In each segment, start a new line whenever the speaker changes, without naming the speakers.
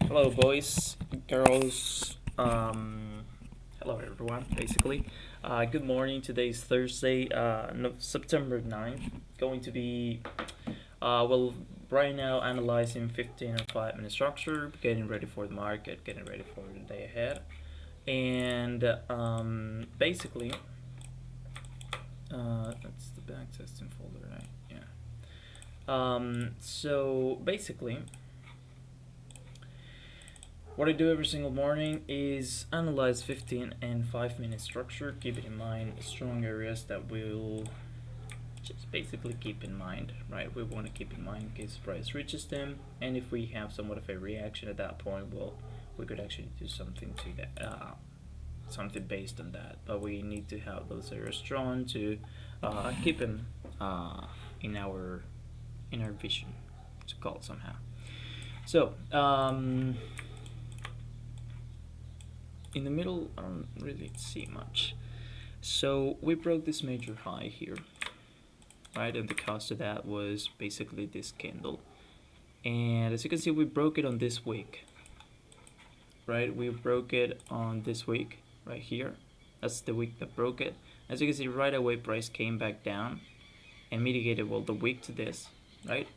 Hello, boys, girls. Hello, everyone. Basically, good morning. Today's Thursday, no, September 9th. Going to be, well, right now analyzing 15 and 5 minute structure, getting ready for the market, getting ready for the day ahead, and basically, that's the back testing folder, right? Yeah. So basically, what I do every single morning is analyze 15 and 5 minute structure, keeping in mind strong areas that we'll just basically keep in mind, right? We want to keep in mind in case price reaches them, and if we have somewhat of a reaction at that point, well, we could actually do something to that, something based on that. But we need to have those areas drawn to keep them in our vision, to call it somehow. So, in the middle, I don't really see much. So we broke this major high here, right? And the cost of that was basically this candle. And as you can see, we broke it on this week, right? We broke it on this week right here. That's the week that broke it. As you can see, right away, price came back down and mitigated, well, the week to this, right?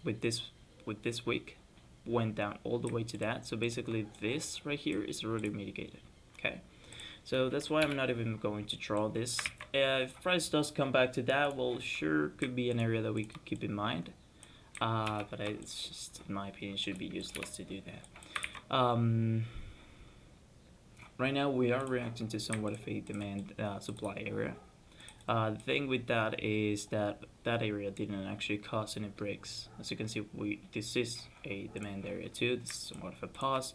With this week, went down all the way to that. So basically, this right here is already mitigated. Okay. So that's why I'm not even going to draw this. If price does come back to that, well, sure, could be an area that we could keep in mind. But it's just, in my opinion, should be useless to do that. Right now, we are reacting to somewhat of a demand supply area. The thing with that is that area didn't actually cause any breaks. As you can see, this is a demand area too. This is somewhat of a pause.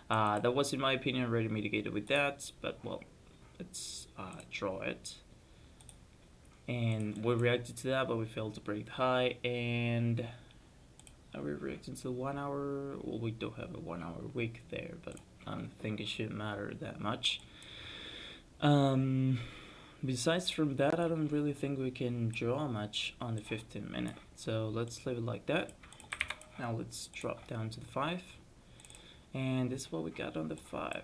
That was, in my opinion, already mitigated with that, but well, let's draw it. And we reacted to that, but we failed to break the high. And are we reacting to the 1 hour? Well, we do have a 1 hour wick there, but I don't think it should matter that much. Besides from that, I don't really think we can draw much on the 15 minute. So let's leave it like that. Now let's drop down to the 5. And this is what we got on the 5.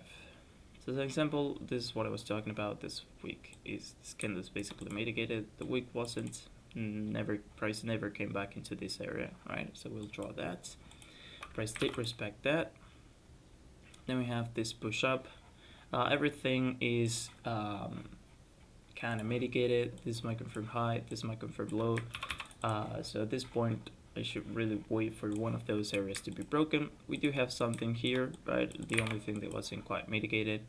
So as an example, this is what I was talking about this week. Is this candle is basically mitigated. The week wasn't. Price never came back into this area, right? So we'll draw that. Price did respect that. Then we have this push up. Everything is kind of mitigated. This might confirm high. This might confirm low. So at this point, I should really wait for one of those areas to be broken. We do have something here, right? The only thing that wasn't quite mitigated.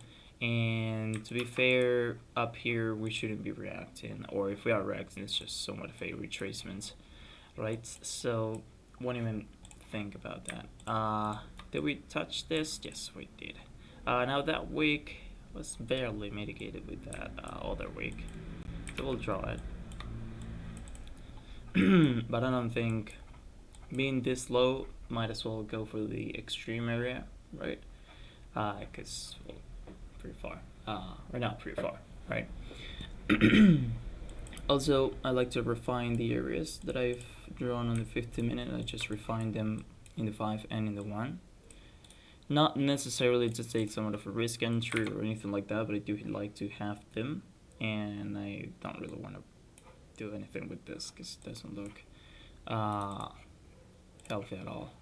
And to be fair, up here we shouldn't be reacting, or if we are reacting, it's just somewhat of a retracement, right? So won't even think about that. Did we touch this? Yes, we did. Now that week was barely mitigated with that other week, so we'll draw it. But I don't think being this low, might as well go for the extreme area, right? Because well, pretty far, or not pretty far, right? Also, I like to refine the areas that I've drawn on the 15 minute. I just refine them in the 5 and in the 1. Not necessarily to take somewhat of a risk entry or anything like that, but I do like to have them, and I don't really want to do anything with this because it doesn't look healthy at all.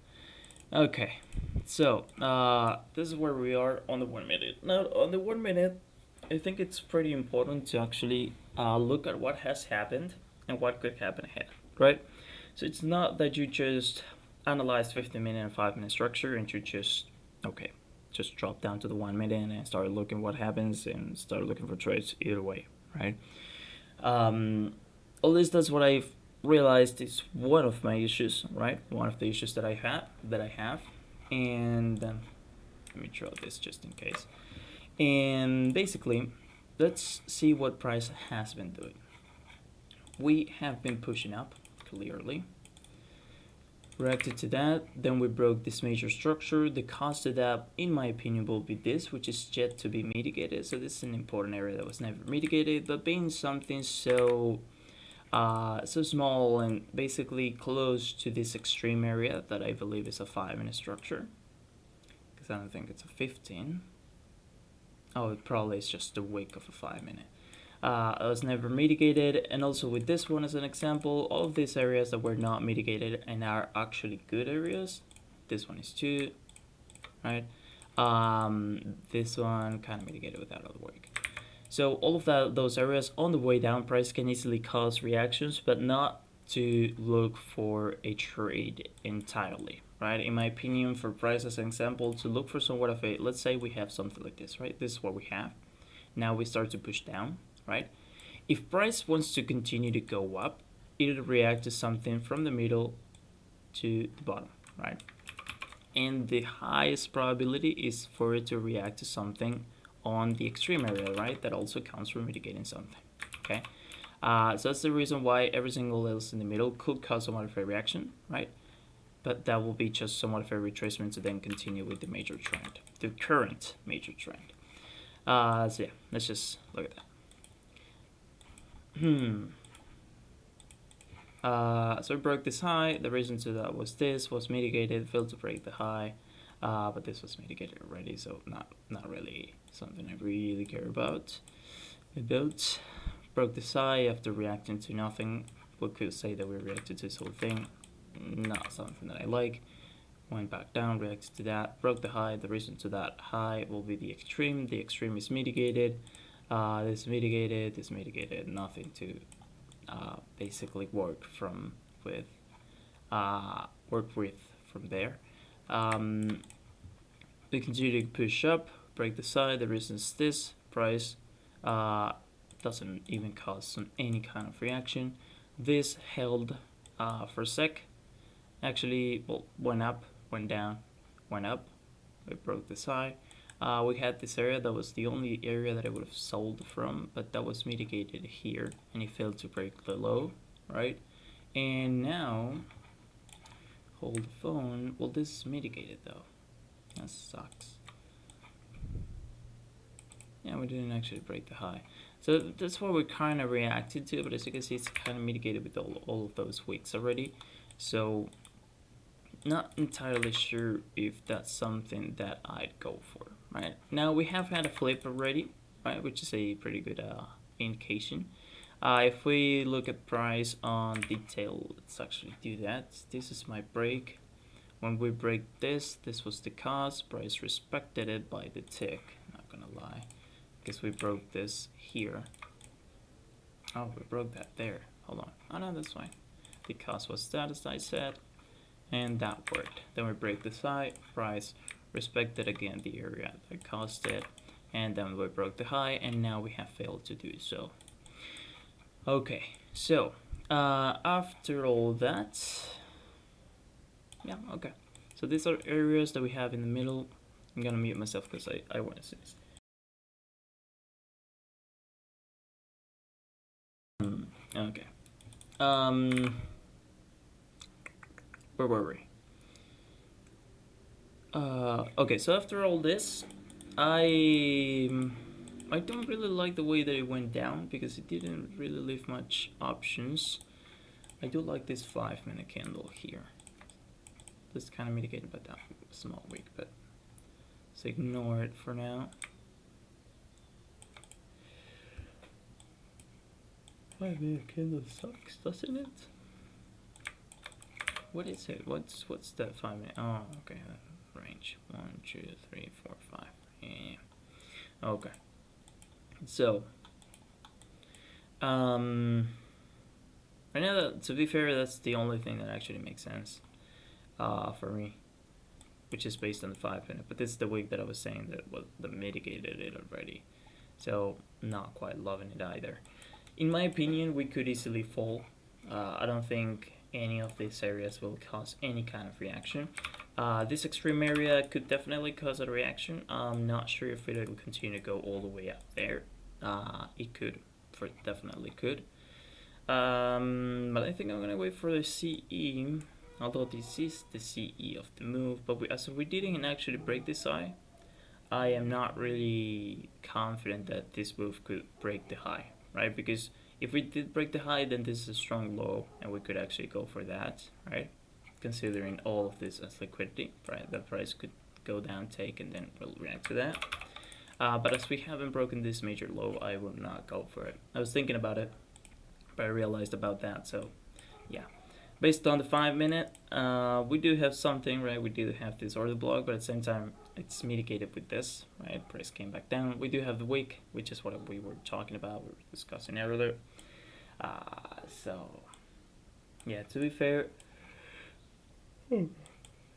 Okay, so this is where we are on the 1 minute. Now, on the 1 minute, I think it's pretty important to actually look at what has happened and what could happen ahead, right? So it's not that you just analyze 15 minute and 5 minute structure and you just drop down to the 1 minute and start looking what happens and start looking for trades either way, right? At least that's what I've realized is one of my issues, right? One of the issues that I have, and let me draw this just in case. And basically, let's see what price has been doing. We have been pushing up clearly. Reacted to that, then we broke this major structure. The cost of that, in my opinion, will be this, which is yet to be mitigated. So this is an important area that was never mitigated, but being something so small and basically close to this extreme area that I believe is a 5 minute structure, because I don't think it's a 15. Oh, it probably is just the wick of a 5-minute. It was never mitigated, and also with this one as an example, all of these areas that were not mitigated and are actually good areas. This one is 2, right? This one kind of mitigated without all the work. So all of those areas on the way down, price can easily cause reactions, but not to look for a trade entirely, right? In my opinion, for price as an example, to look for somewhat of a, let's say we have something like this, right? This is what we have. Now we start to push down, right? If price wants to continue to go up, it'll react to something from the middle to the bottom, right? And the highest probability is for it to react to something on the extreme area, right? That also counts for mitigating something, okay? So that's the reason why every single else in the middle could cause somewhat of a reaction, right? But that will be just somewhat of a retracement to then continue with the major trend, the current major trend. So yeah, let's just look at that. So we broke this high. The reason to that was this was mitigated, failed to break the high, but this was mitigated already, so not really something I really care about. Broke this high after reacting to nothing. We could say that we reacted to this whole thing. Not something that I like. Went back down, reacted to that, broke the high. The reason to that high will be the extreme. The extreme is mitigated. This mitigated, nothing to basically work with from there. We continue to push up, break the side. The reason is this price doesn't even cause any kind of reaction. This held for a sec. Actually, well, went up, went down, went up. We broke this high. We had this area that was the only area that I would have sold from, but that was mitigated here, and it failed to break the low, right? And now, hold the phone. Well, this is mitigated though. That sucks. Yeah, we didn't actually break the high. So that's what we kind of reacted to, but as you can see, it's kind of mitigated with all of those wicks already. So not entirely sure if that's something that I'd go for, right? Now we have had a flip already, right, which is a pretty good indication. If we look at price on detail, let's actually do that. This is my break. When we break this was the cause. Price respected it by the tick, not gonna lie, because we broke this here. Oh, we broke that there. Hold on. Oh no, that's fine. The cause was that, as I said, and that worked. Then we break the high, price respected again the area that caused it, and then we broke the high, and now we have failed to do so. Okay, so after all that, yeah, okay. So these are areas that we have in the middle. I'm gonna mute myself because I want to see this. Okay. Where were we? Okay, so after all this, I don't really like the way that it went down because it didn't really leave much options. I do like this 5-minute candle here. This kind of mitigated by that small wick, but let's ignore it for now. 5-minute candle sucks, doesn't it? What is it? What's that 5-minute? Oh, okay. Range 1, 2, 3, 4, 5. Yeah. Okay. So, right now, to be fair, that's the only thing that actually makes sense for me, which is based on the 5-minute. But this is the week that I was saying that mitigated it already. So, not quite loving it either. In my opinion, we could easily fall. I don't think any of these areas will cause any kind of reaction. This extreme area could definitely cause a reaction. I'm not sure if it will continue to go all the way up there. It could, definitely could. But I think I'm gonna wait for the CE, although this is the CE of the move. But as we didn't actually break this high, I am not really confident that this move could break the high, right? Because if we did break the high, then this is a strong low, and we could actually go for that, right? Considering all of this as liquidity, right? The price could go down, take, and then we'll react to that. But as we haven't broken this major low, I will not go for it. I was thinking about it, but I realized about that, so yeah. Based on the 5 minute, we do have something, right? We do have this order block, but at the same time, it's mitigated with this, right? Price came back down. We do have the wick, which is what we were talking about, we were discussing earlier. So yeah, to be fair,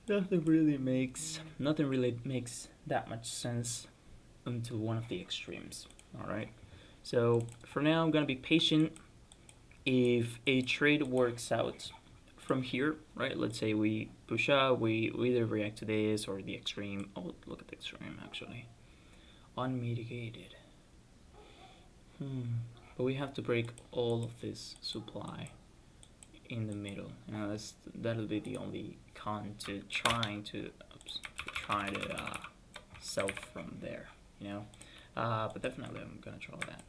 nothing really makes that much sense into one of the extremes. All right. So for now, I'm gonna be patient. If a trade works out from here, right? Let's say we push up, we either react to this or the extreme. Oh, look at the extreme actually, unmitigated. But we have to break all of this supply in the middle. You know, that'll be the only con to try to sell from there. You know, but definitely I'm gonna draw that.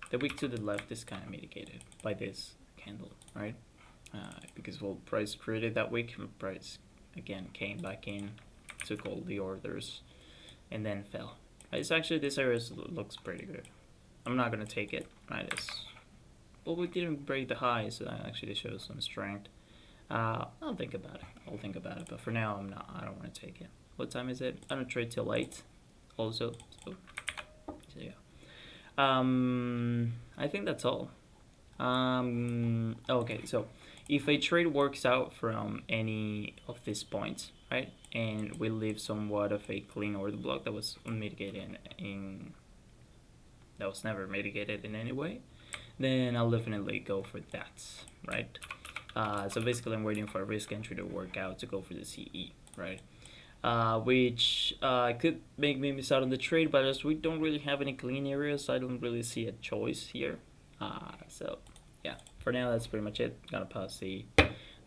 The wick to the left is kind of mitigated by this candle, right? Because well, price created that wick, and price again came back in, took all the orders, and then fell. It's actually, this area looks pretty good. I'm not gonna take it, right? Well, we didn't break the high, so that actually shows some strength. I'll think about it. But for now, I don't want to take it. What time is it? I don't trade till 8. Also, so yeah. I think that's all. Okay, so if a trade works out from any of these points, right, and we leave somewhat of a clean order block that was unmitigated that was never mitigated in any way, then I'll definitely go for that, right? So basically I'm waiting for a risk entry to work out to go for the CE, right? Which could make me miss out on the trade, but as we don't really have any clean areas, I don't really see a choice here. So yeah, for now that's pretty much it. Gonna pause the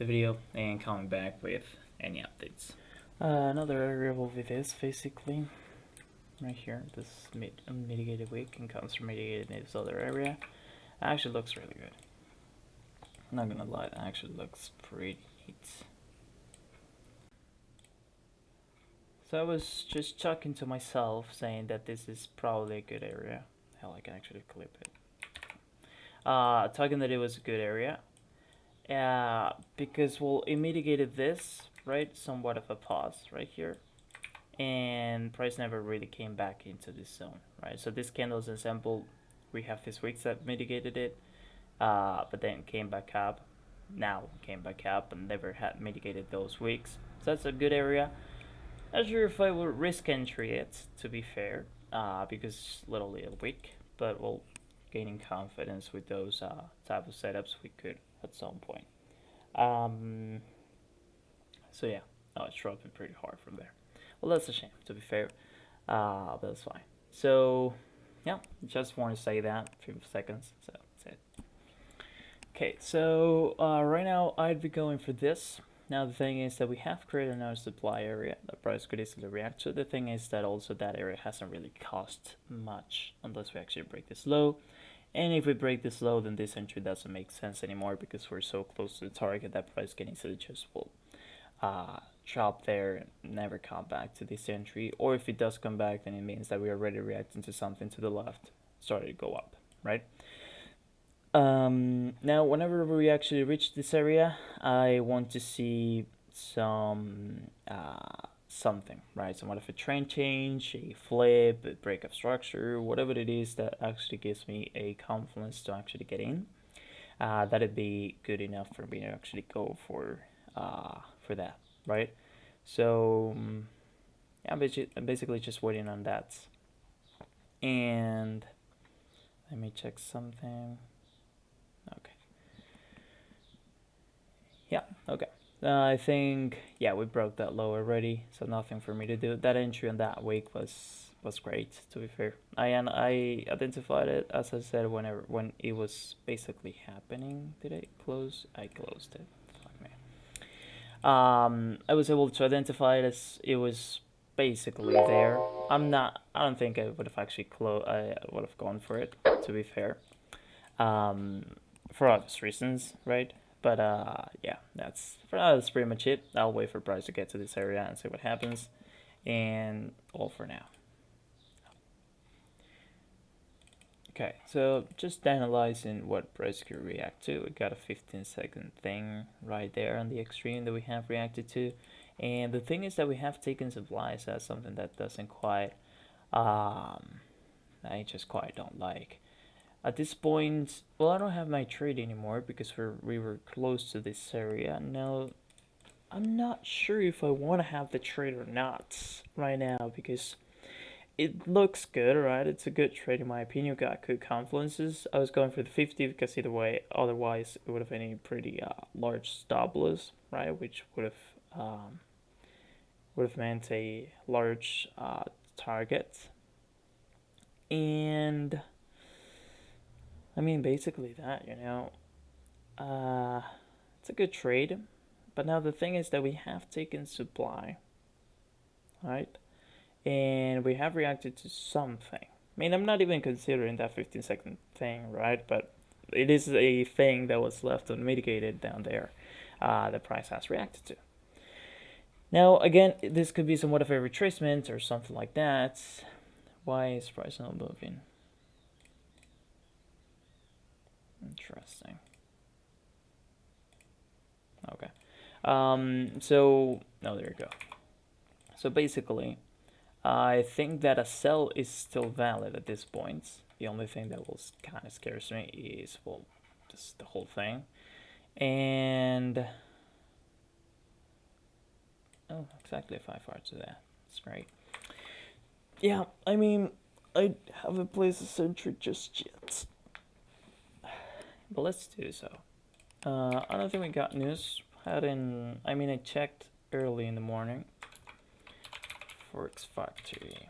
video and coming back with any updates. Another area will be this, basically right here, this unmitigated wick encounters mitigated in this other area. It actually looks really good. I'm not gonna lie, it actually looks pretty neat. So I was just talking to myself, saying that this is probably a good area. Hell, I can actually clip it. Talking that it was a good area. Because, well, it mitigated this, right? Somewhat of a pause right here. And price never really came back into this zone, right? So this candle is a sample. We have these wicks that mitigated it, but then came back up. Now came back up and never had mitigated those wicks. So that's a good area. Not sure if I would risk entry it, to be fair, because it's literally a wick, but well, gaining confidence with those type of setups we could at some point. So yeah, no, it's dropping pretty hard from there. Well, that's a shame, to be fair, but that's fine. So yeah, just want to say that, few seconds, so that's it. Okay, so right now I'd be going for this. Now the thing is that we have created another supply area that price could easily react to. The thing is that also that area hasn't really cost much unless we actually break this low. And if we break this low, then this entry doesn't make sense anymore because we're so close to the target that price can easily just will drop there and never come back to this entry. Or if it does come back, then it means that we are already reacting to something to the left, started to go up, right? Now, whenever we actually reach this area, I want to see some something, right? Somewhat of a trend change, a flip, a break of structure, whatever it is that actually gives me a confidence to actually get in. That'd be good enough for me to actually go for that, right? So yeah, I'm basically just waiting on that. And let me check something. Okay. Yeah, okay. I think, yeah, we broke that low already, so nothing for me to do. That entry on that week was great, to be fair. I identified it, as I said, when it was basically happening. Did I close? I closed it. Fuck me. I was able to identify it as it was basically there. I don't think I would have actually I would have gone for it, to be fair. For obvious reasons, right? But yeah, that's for now. That's pretty much it. I'll wait for price to get to this area and see what happens. And all for now. Okay, so just analyzing what price could react to. We got a 15-second thing right there on the extreme that we have reacted to. And the thing is that we have taken supplies as something that doesn't quite, I just quite don't like. At this point, well, I don't have my trade anymore because we were close to this area. Now, I'm not sure if I want to have the trade or not right now because it looks good, right? It's a good trade in my opinion. Got good confluences. I was going for the 50 because either way, otherwise it would have been a pretty large stop loss, right? Which would have meant a large target. And I mean, basically that, it's a good trade. But now the thing is that we have taken supply, right? And we have reacted to something. I mean, I'm not even considering that 15-second thing, right? But it is a thing that was left unmitigated down there. The price has reacted to. Now, again, this could be somewhat of a retracement or something like that. Why is price not moving? Interesting. Okay. So, no, there you go. So basically, I think that a sell is still valid at this point. The only thing that will kind of scares me is, well, just the whole thing. And oh, exactly 5 hours to that. That's great. Yeah, I mean, I haven't placed a sentry just yet, but let's do so. I don't think we got news. I checked early in the morning. Forex Factory.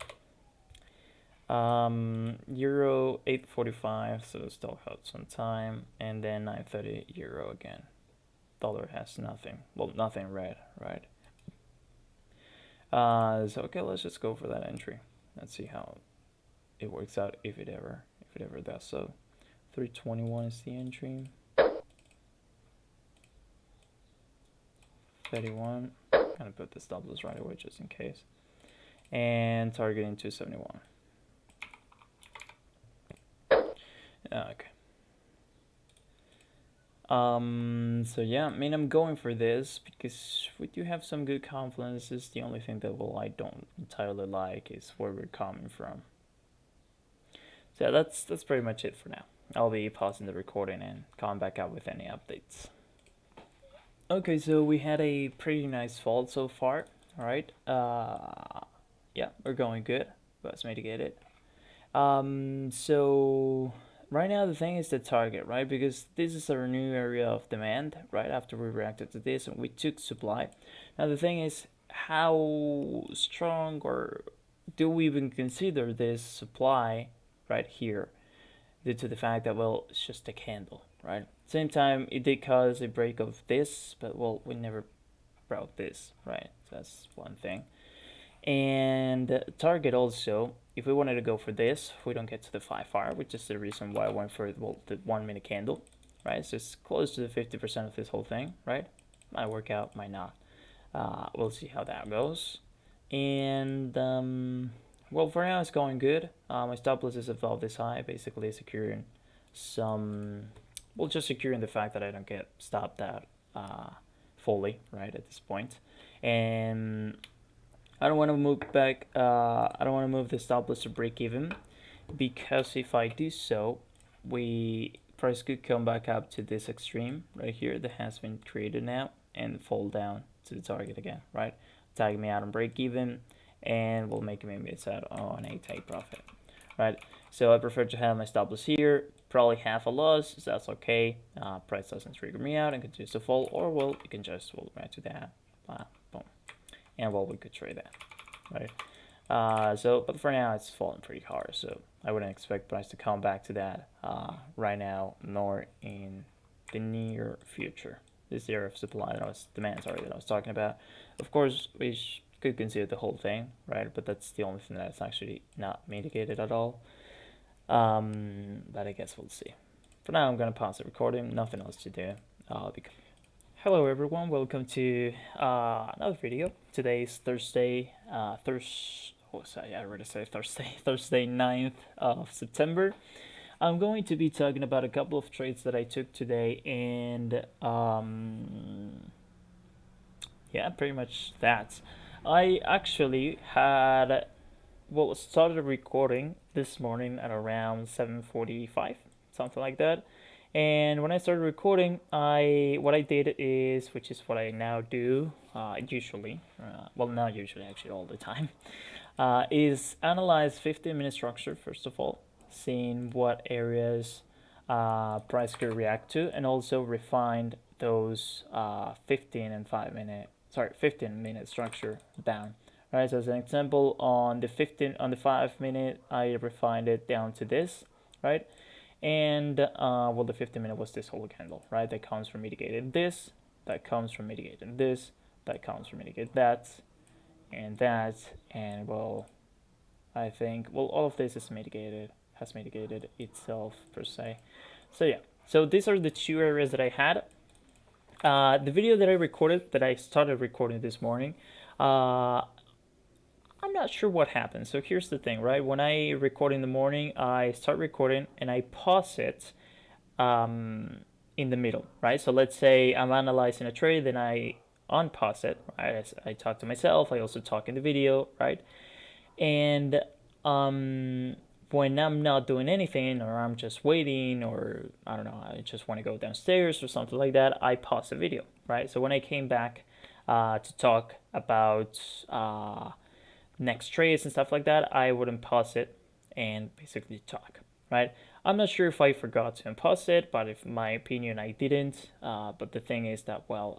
Euro 8.45, so still have some time, and then 9.30 euro again. Dollar has nothing. Well, nothing red, right? So okay, let's just go for that entry. Let's see how it works out if it ever does so. 321 is the entry. 31. Gonna put the stop loss right away just in case. And targeting 271. Okay. So yeah, I mean, I'm going for this because we do have some good confluences. The only thing that I don't entirely like is where we're coming from. So yeah, that's pretty much it for now. I'll be pausing the recording and coming back out with any updates. Okay, so we had a pretty nice fall so far. All right. Yeah, we're going good. Let's mitigate it. So right now the thing is the target, right? Because this is our new area of demand, right? After we reacted to this and we took supply. Now the thing is, how strong or do we even consider this supply right here due to the fact that, well, it's just a candle, right? Same time, it did cause a break of this, but, well, we never broke this, right? So that's one thing. And target also, if we wanted to go for this, we don't get to the 5R, which is the reason why I went for, well, the 1 minute candle, right? So it's close to the 50% of this whole thing, right? Might work out, might not. We'll see how that goes. And well, for now it's going good. My stop loss is above this high, basically securing some, well, just securing the fact that I don't get stopped out fully, right, at this point. And I don't want to move back. I don't want to move the stop loss to break even, because if I do so, price could come back up to this extreme right here that has been created now and fall down to the target again, right? Tag me out on break even, and will make me miss out on a take profit, right? So I prefer to have my stop loss here, probably half a loss, so that's okay. Price doesn't trigger me out and continues to fall, or, well, you can just fall right to that, boom, and, well, we could trade that, right? But for now it's falling pretty hard, so I wouldn't expect price to come back to that right now, nor in the near future. This area of supply that I was talking about. Of course, we could consider the whole thing, right? But that's the only thing that's actually not mitigated at all. But I guess we'll see. For now, I'm gonna pause the recording. Nothing else to do.
Hello everyone, welcome to another video. Today is Thursday, I already said Thursday, Thursday 9th of September. I'm going to be talking about a couple of trades that I took today and yeah, pretty much that. I actually had, started recording this morning at around 7:45, something like that. And when I started recording, what I did is, which is what I now do, usually, well, not usually, actually, all the time, is analyze 15-minute structure first of all, seeing what areas price could react to, and also refined those 15-minute structure down. Right, so as an example, on the 5 minute, I refined it down to this, right? And well, the 15-minute was this whole candle, right? That comes from mitigated this, that comes from mitigated this, that comes from mitigated that, and well, I think, well, all of this is has mitigated itself per se. So yeah, so these are the two areas that I had. The video that I recorded, that I started recording this morning, I'm not sure what happened. So here's the thing, right? When I record in the morning, I start recording and I pause it in the middle, right? So let's say I'm analyzing a trade, then I unpause it, right? I talk to myself, I also talk in the video, right? And when I'm not doing anything, or I'm just waiting, or I don't know, I just want to go downstairs or something like that, I pause the video, right? So when I came back to talk about next trades and stuff like that, I wouldn't pause it and basically talk, right? I'm not sure if I forgot to unpause it, but in my opinion, I didn't. But the thing is that, well,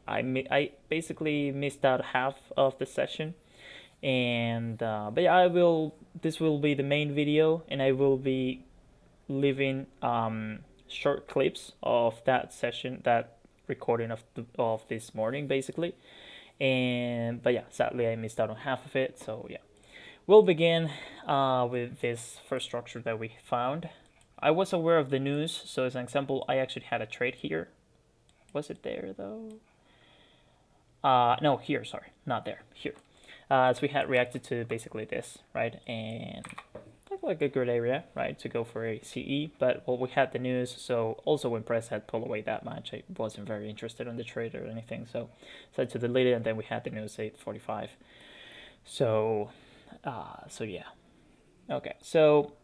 I basically missed out half of the session, and but yeah, this will be the main video, and I will be leaving short clips of that session, that recording of this morning, basically. And but yeah, sadly I missed out on half of it. So yeah, we'll begin with this first structure that we found. I was aware of the news, so as an example, I actually had a trade here. Was it there though? No, here, sorry, not there, here. So we had reacted to basically this, right? And like a good area, right, to go for a CE. But well, we had the news, so also when price had pulled away that much, I wasn't very interested in the trade or anything. So decided to delete it, and then we had the news 8:45. So yeah. Okay, so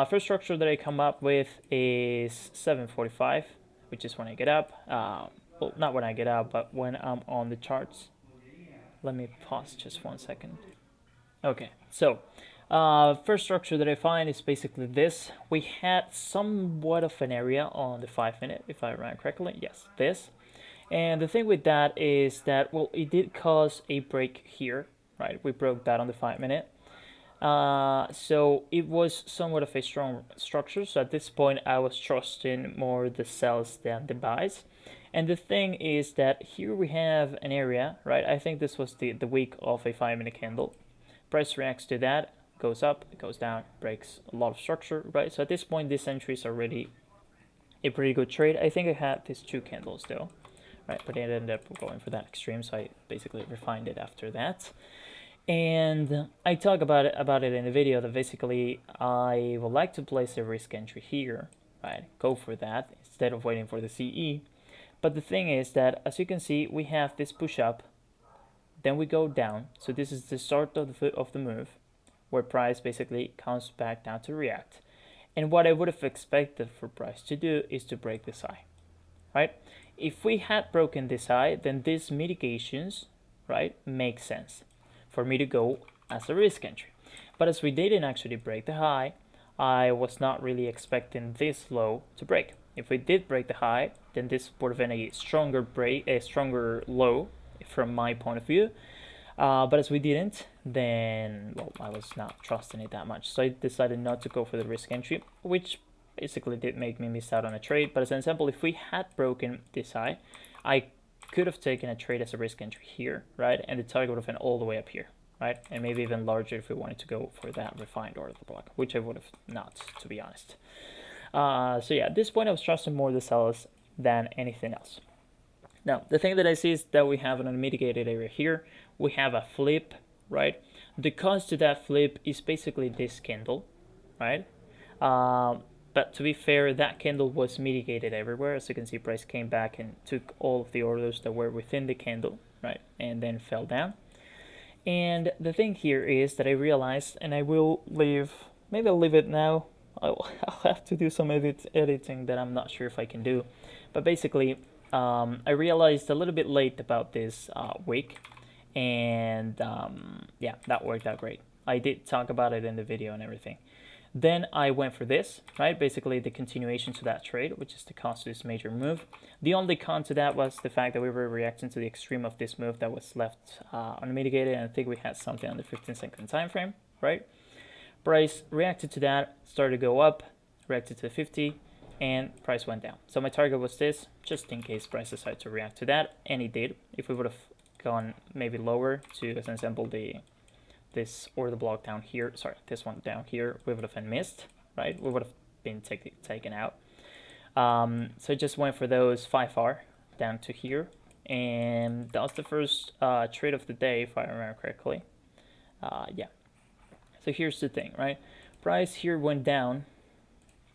first structure that I come up with is 7:45, which is when I get up. Well, not when I get up, but when I'm on the charts. Let me pause just 1 second. Okay, so first structure that I find is basically this. We had somewhat of an area on the 5 minute, if I remember correctly. Yes, this. And the thing with that is that, well, it did cause a break here, right? We broke that on the 5 minute. So it was somewhat of a strong structure. So at this point, I was trusting more the sells than the buys. And the thing is that here we have an area, right? I think this was the week of a 5 minute candle. Price reacts to that, goes up, it goes down, breaks a lot of structure, right? So at this point, this entry is already a pretty good trade. I think I had these two candles though, right? But I ended up going for that extreme, so I basically refined it after that. And I talk about it in the video that basically I would like to place a risk entry here, right? Go for that instead of waiting for the CE. But the thing is that, as you can see, we have this push up, then we go down. So this is the start of the move, where price basically comes back down to react. And what I would have expected for price to do is to break this high, right? If we had broken this high, then these mitigations, right, make sense for me to go as a risk entry. But as we didn't actually break the high, I was not really expecting this low to break. If we did break the high, then this would have been a stronger low from my point of view. But as we didn't, then, well, I was not trusting it that much. So I decided not to go for the risk entry, which basically did make me miss out on a trade. But as an example, if we had broken this high, I could have taken a trade as a risk entry here, right? And the target would have been all the way up here, right? And maybe even larger if we wanted to go for that refined order block, which I would have not, to be honest. So yeah, at this point I was trusting more the sellers than anything else. Now, the thing that I see is that we have an unmitigated area here. We have a flip, right? The cause to that flip is basically this candle, right? But to be fair, that candle was mitigated everywhere. As you can see, price came back and took all of the orders that were within the candle, right? And then fell down. And the thing here is that I realized, and I will leave, maybe I'll leave it now. I'll have to do some editing that I'm not sure if I can do. But basically, I realized a little bit late about this week, and yeah, that worked out great. I did talk about it in the video and everything. Then I went for this, right? Basically the continuation to that trade, which is the cause to this major move. The only con to that was the fact that we were reacting to the extreme of this move that was left unmitigated, and I think we had something on the 15-second time frame, right? Price reacted to that, started to go up, reacted to the 50, and price went down. So my target was this, just in case price decided to react to that, and it did. If we would have gone maybe lower to, as an example, this order block down here, sorry, this one down here, we would have been missed, right? We would have been taken out. So I just went for those 5R down to here, and that was the first trade of the day, if I remember correctly. Yeah. So here's the thing, right? Price here went down,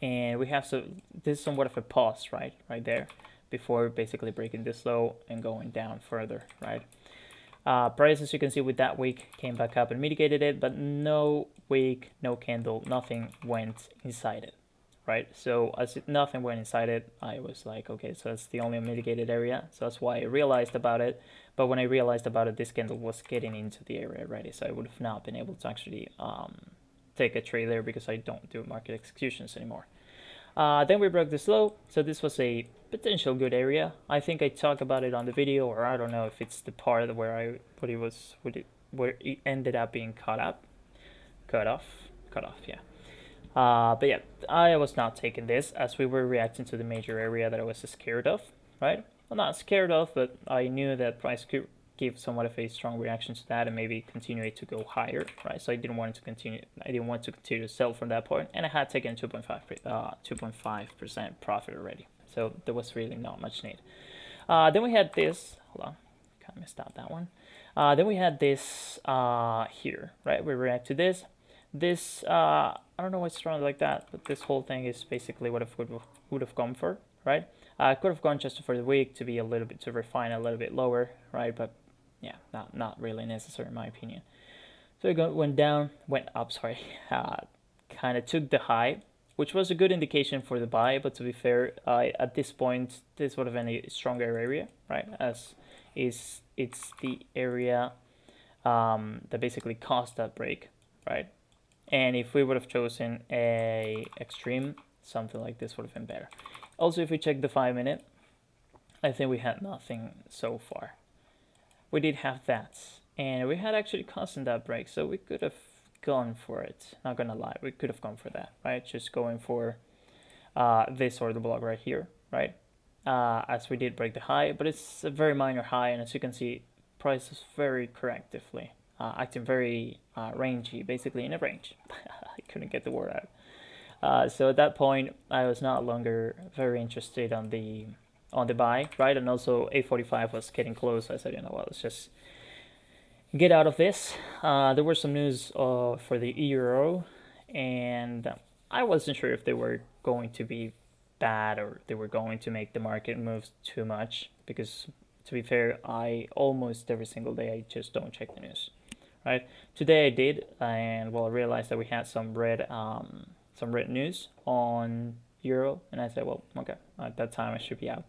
and we have this is somewhat of a pause, right there, before basically breaking this low and going down further, right? Price, as you can see, with that wick came back up and mitigated it, but no wick, no candle, nothing went inside it, right? So as nothing went inside it, I was like, okay, so that's the only mitigated area. So that's why I realized about it. But when I realized about it, this candle was getting into the area already, so I would have not been able to actually take a trade there because I don't do market executions anymore. Then we broke this low, so this was a potential good area. I think I talked about it on the video, or I don't know if it's the part where where it ended up being cut off, yeah. But yeah, I was not taking this as we were reacting to the major area that I was scared of, right? Well, not scared of, but I knew that price could give somewhat of a strong reaction to that and maybe continue it to go higher, right? So I didn't want to continue to sell from that point, and I had taken 2.5% profit already. So there was really not much need. Then we had this, hold on, kind of missed out that one. Then we had this here, right? We react to this. This, I don't know why it's strong like that, but this whole thing is basically what I would have gone for, right? I could have gone just for the week to be a little bit, to refine a little bit lower, right? But yeah, not really necessary in my opinion. So it went up, sorry, kind of took the high, which was a good indication for the buy, but to be fair, at this point, this would have been a stronger area, right? As it's the area that basically caused that break, right? And if we would have chosen a extreme, something like this would have been better. Also, if we check the 5-minute, I think we had nothing so far. We did have that, and we had actually caused that break, so we could have gone for it. Not gonna lie, we could have gone for that, right? Just going for this order block right here, right? As we did break the high, but it's a very minor high, and as you can see, price is very correctively, acting very rangy, basically in a range. I couldn't get the word out. So at that point, I was not longer very interested on the buy, right? And also 8:45 was getting close. I said, you know what, let's just get out of this. There were some news for the euro, and I wasn't sure if they were going to be bad or they were going to make the market move too much, because to be fair, I almost every single day I just don't check the news, right? Today I did, and well, I realized that we had some red news on euro, and I said, well, okay, at that time I should be out.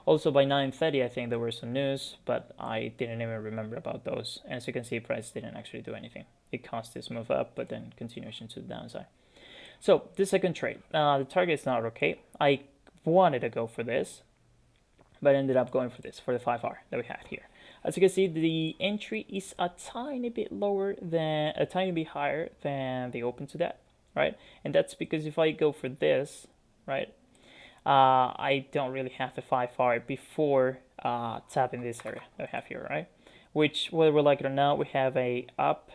Also by 9:30 I think there were some news, but I didn't even remember about those. And as you can see, price didn't actually do anything. It caused this move up, but then continuation to the downside. So the second trade, the target is not okay. I wanted to go for this, but ended up going for this, for the 5R that we had here. As you can see, the entry is a tiny bit higher than the open to that, right? And that's because if I go for this, right, I don't really have the 5R before tapping this area that we have here, right? Which, whether we like it or not, we have a up,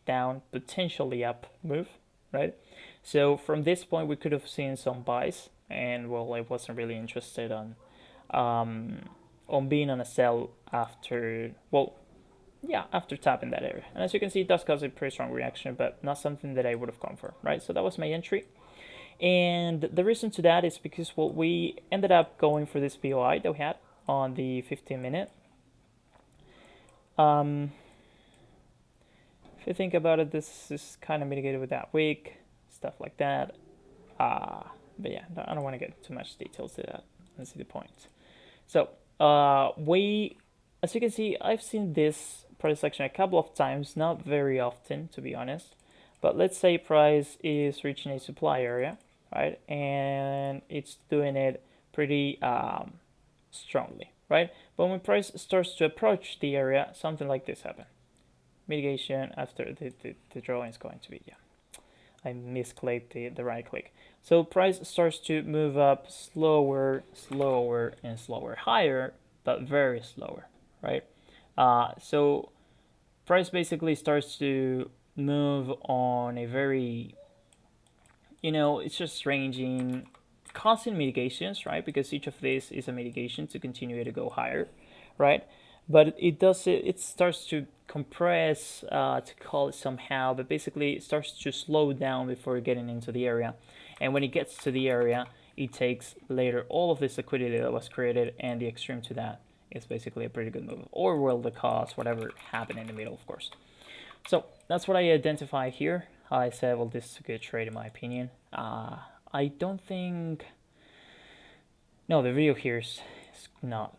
down, potentially up move, right? So from this point, we could have seen some buys, and well, I wasn't really interested on on being on a sell after, well, yeah, after tapping that area. And as you can see, it does cause a pretty strong reaction, but not something that I would have gone for, right? So that was my entry. And the reason to that is because, well, we ended up going for this POI that we had on the 15 minute. If you think about it, this is kind of mitigated with that wick, stuff like that. But yeah, I don't want to get too much details to that. Let's see the point. So as you can see, I've seen this price action a couple of times, not very often to be honest. But let's say price is reaching a supply area, right? And it's doing it pretty strongly, right? But when price starts to approach the area, something like this happens. Mitigation after the drawing is going to be, yeah. I misclicked the right click. So price starts to move up slower, and slower, higher, but very slower, right? So price basically starts to move on a very, it's just ranging, constant mitigations, right? Because each of these is a mitigation to continue to go higher, right? But it starts to compress, to call it somehow, but basically it starts to slow down before getting into the area. And when it gets to the area, it takes later all of this liquidity that was created, and the extreme to that is basically a pretty good move, or will the cost, whatever happened in the middle, of course. So that's what I identify here. I said, well, this is a good trade in my opinion. I don't think, no, the video here is not,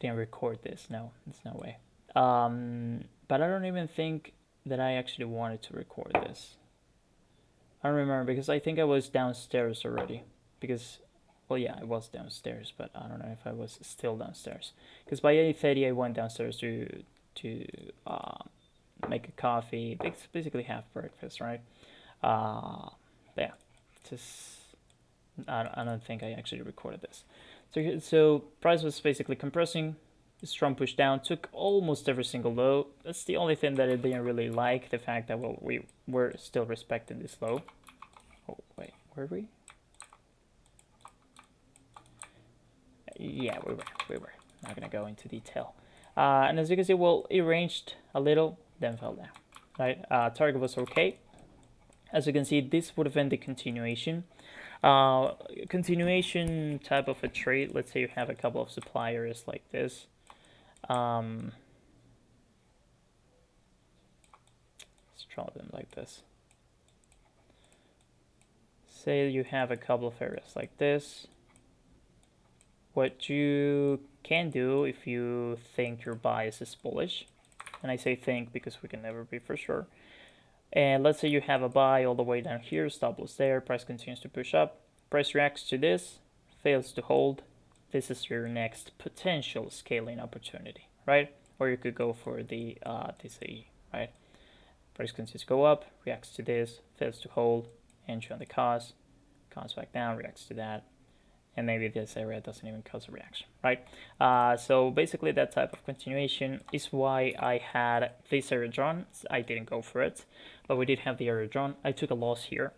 didn't record this. No, there's no way. But I don't even think that I actually wanted to record this. I don't remember, because I think I was downstairs already. Because, well, yeah, I was downstairs, but I don't know if I was still downstairs. Because by 8:30 I went downstairs to make a coffee, basically have breakfast, right? Yeah, just I don't think I actually recorded this. So price was basically compressing, strong push down, took almost every single low. That's the only thing that I didn't really like, the fact that, well, we were still respecting this low. Oh wait, were we? Yeah, we were. Not gonna go into detail. And as you can see, well, it ranged a little, then fell down, right? Target was okay. As you can see, this would have been the continuation. Continuation type of a trade. Let's say you have a couple of suppliers like this. Let's draw them like this. Say you have a couple of areas like this. What you can do if you think your bias is bullish, and I say think because we can never be for sure, and let's say you have a buy all the way down here, stop loss there, price continues to push up, price reacts to this, fails to hold, this is your next potential scaling opportunity, right? Or you could go for the DCE, right? Price continues to go up, reacts to this, fails to hold, entry on the cost, comes back down, reacts to that, and maybe this area doesn't even cause a reaction, right? So basically that type of continuation is why I had this area drawn. I didn't go for it, but we did have the area drawn. I took a loss here.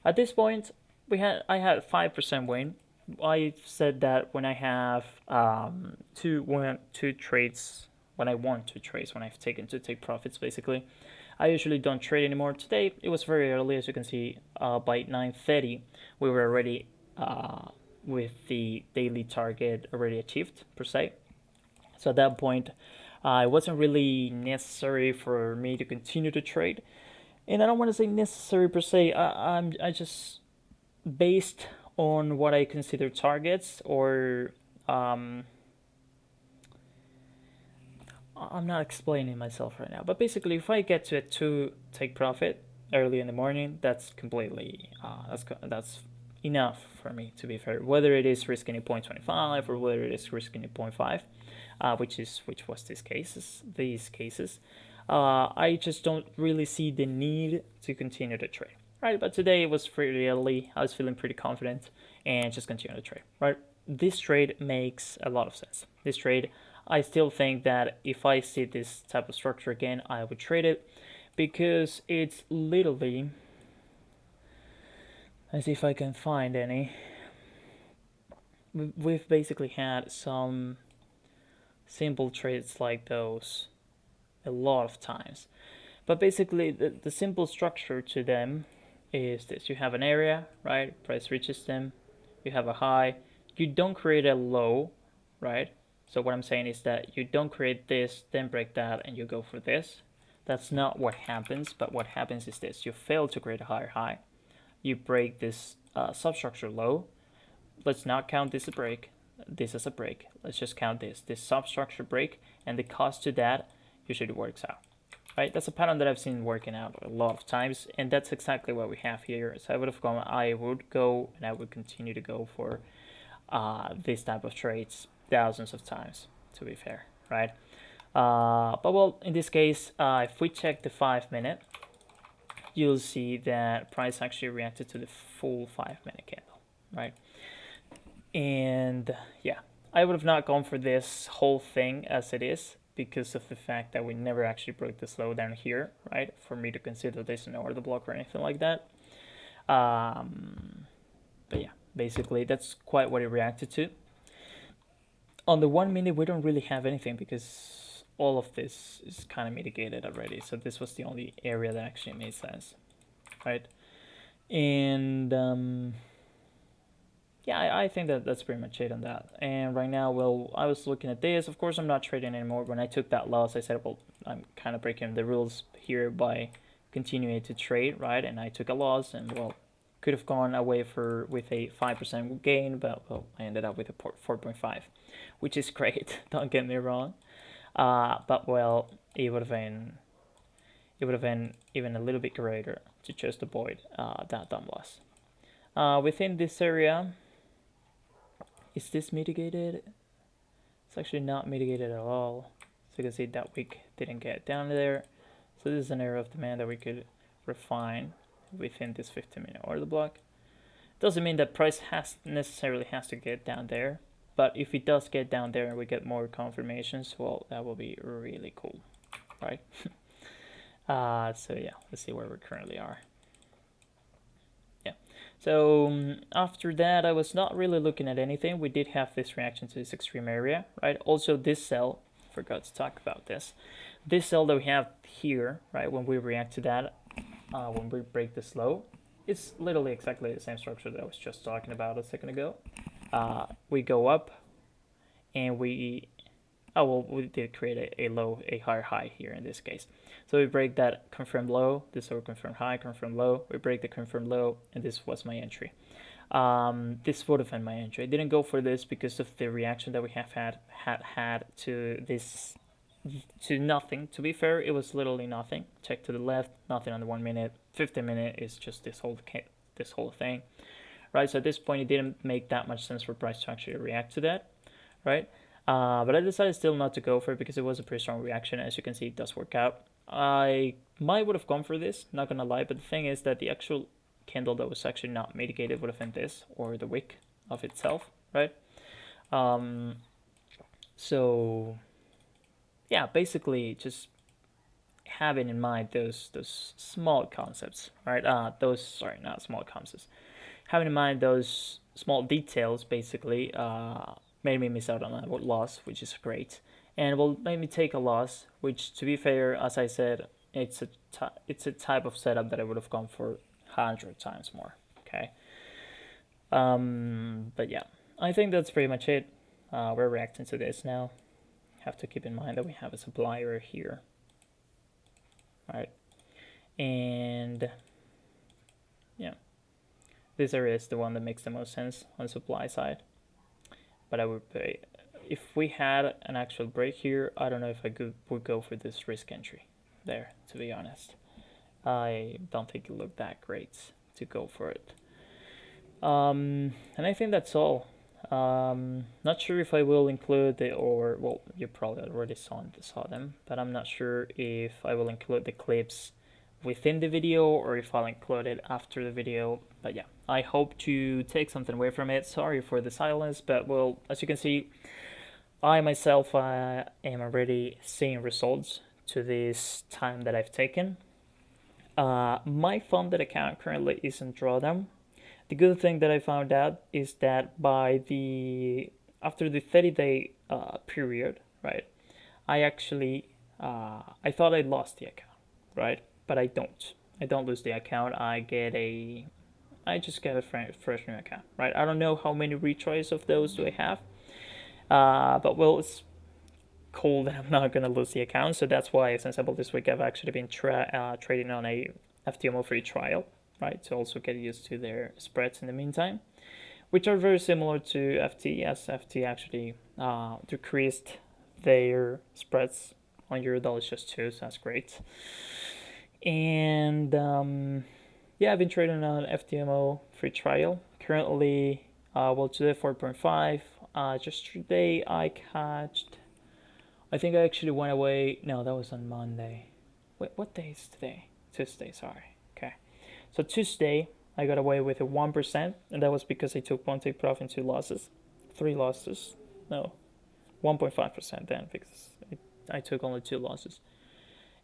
At this point, I had 5% win. I said that when I have two trades, when I want two trades, when I've taken to take profits, basically, I usually don't trade anymore. Today, it was very early, as you can see. By 9:30, we were already with the daily target already achieved, per se. So at that point, it wasn't really necessary for me to continue to trade. And I don't want to say necessary per se. I just, based on what I consider targets, or I'm not explaining myself right now, but basically, if I get to a 2 take profit early in the morning, that's completely that's enough for me, to be fair. Whether it is risking a 0.25 or whether it is risking a 0.5, which was these cases, I just don't really see the need to continue to trade, right? But today it was pretty early. I was feeling pretty confident and just continue to trade, right? This trade makes a lot of sense. This trade, I still think that if I see this type of structure again, I would trade it, because it's literally, let's see if I can find any. We've basically had some simple trades like those a lot of times. But basically, the simple structure to them is this. You have an area, right? Price reaches them. You have a high. You don't create a low, right? So what I'm saying is that you don't create this, then break that, and you go for this. That's not what happens, but what happens is this. You fail to create a higher high. You break this substructure low. Let's not count this as a break. Let's just count this substructure break, and the cost to that usually works out. Right, that's a pattern that I've seen working out a lot of times, and that's exactly what we have here. So I would go, and I would continue to go for this type of trades thousands of times, to be fair, right? But well, in this case, if we check the 5 minute, you'll see that price actually reacted to the full 5 minute candle, right? And yeah, I would have not gone for this whole thing as it is, because of the fact that we never actually broke the slowdown here, right? For me to consider this an order block or anything like that. But yeah, basically that's quite what it reacted to. On the 1 minute, we don't really have anything because all of this is kind of mitigated already. So this was the only area that actually made sense, right? And yeah, I think that that's pretty much it on that. And right now, well, I was looking at this. Of course, I'm not trading anymore. When I took that loss, I said, well, I'm kind of breaking the rules here by continuing to trade, right? And I took a loss, and well, could have gone away with a 5% gain, but well, I ended up with a 4.5, which is great. Don't get me wrong. But well, it would have been even a little bit greater to just avoid that dumb loss. Within this area. Is this mitigated? It's actually not mitigated at all. So you can see that wick didn't get down there. So this is an area of demand that we could refine within this 15-minute order block. Doesn't mean that price necessarily has to get down there, but if it does get down there and we get more confirmations, well, that will be really cool, right? So yeah, let's see where we currently are. So after that, I was not really looking at anything. We did have this reaction to this extreme area, right? Also, this sell, forgot to talk about this. This sell that we have here, right, when we react to that, when we break this low, it's literally exactly the same structure that I was just talking about a second ago. We go up, and we did create a higher high here in this case. So we break that confirmed low, this will confirm high, confirm low, we break the confirmed low, and this was my entry. This would have been my entry. I didn't go for this because of the reaction that we have had to this, to nothing. To be fair, it was literally nothing. Check to the left, nothing on the 1 minute. 15 minute is just this whole thing, right? So at this point, it didn't make that much sense for price to actually react to that, right? But I decided still not to go for it because it was a pretty strong reaction. As you can see, it does work out. I might would have gone for this, not gonna lie, but the thing is that the actual candle that was actually not mitigated would have been this, or the wick of itself, right? So yeah, basically just having in mind those small concepts, right? Not small concepts. Having in mind those small details basically made me miss out on a loss, which is great. And will made me take a loss, which, to be fair, as I said, it's a type of setup that I would have gone for 100 times more. Okay. But yeah, I think that's pretty much it. We're reacting to this now. Have to keep in mind that we have a supplier here, right? And yeah, this area is the one that makes the most sense on the supply side. But I would pay. If we had an actual break here, I don't know if I would go for this risk entry there, to be honest. I don't think it looked that great to go for it. And I think that's all. Not sure if I will include well, you probably already saw them, but I'm not sure if I will include the clips within the video or if I'll include it after the video. But yeah, I hope to take something away from it. Sorry for the silence, but well, as you can see, I myself am already seeing results to this time that I've taken. My funded account currently is in drawdown. The good thing that I found out is that after the 30-day period, right? I actually, I thought I lost the account, right? But I don't. I don't lose the account. I just get a fresh new account, right? I don't know how many retries of those do I have, but well, it's cool that I'm not gonna lose the account. So that's why, since about this week, I've actually been trading on a FTMO free trial, right? To also get used to their spreads in the meantime, which are very similar to FT, as FT actually decreased their spreads on Eurodollar just too, so that's great. And yeah, I've been trading on FTMO free trial. Currently, well, today 4.5. Just today I catched. I think I actually went away. No, that was on Monday. Wait, what day is today? Tuesday, sorry. Okay. So Tuesday, I got away with a 1%, and that was because I took one take profit and two losses. Three losses. No, 1.5% then, because I took only two losses.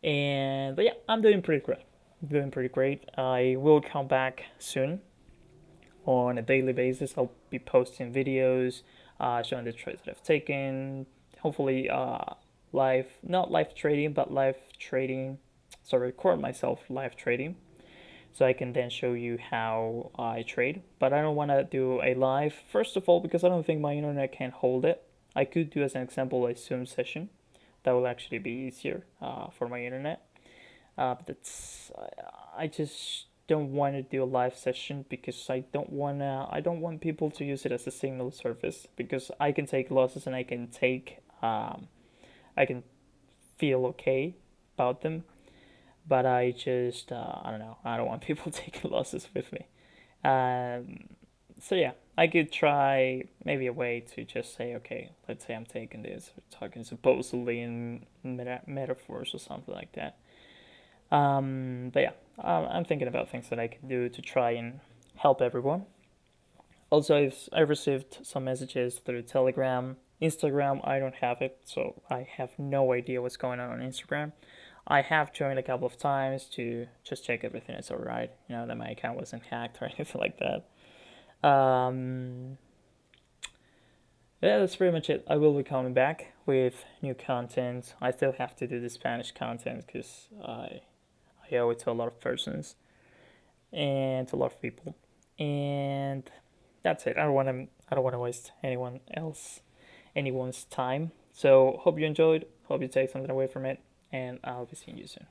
But yeah, I'm doing pretty great. Doing pretty great. I will come back soon on a daily basis. I'll be posting videos, showing the trades that I've taken. Hopefully, not live trading, but live trading. So record myself live trading, so I can then show you how I trade. But I don't want to do a live, first of all, because I don't think my internet can hold it. I could do, as an example, a Zoom session. That will actually be easier for my internet. But I just don't want to do a live session because I don't want people to use it as a signal service, because I can take losses and I can feel okay about them, but I just I don't know, I don't want people taking losses with me. So yeah, I could try maybe a way to just say, okay, let's say I'm taking this, or talking supposedly in metaphors or something like that. But yeah, I'm thinking about things that I can do to try and help everyone. Also, I've received some messages through Telegram. Instagram, I don't have it, so I have no idea what's going on Instagram. I have joined a couple of times to just check everything is alright, that my account wasn't hacked or anything like that. Yeah, that's pretty much it. I will be coming back with new content. I still have to do the Spanish content because I owe it to a lot of persons and to a lot of people. And that's it. I don't want to waste anyone's time. So hope you enjoyed. Hope you take something away from it, and I'll be seeing you soon.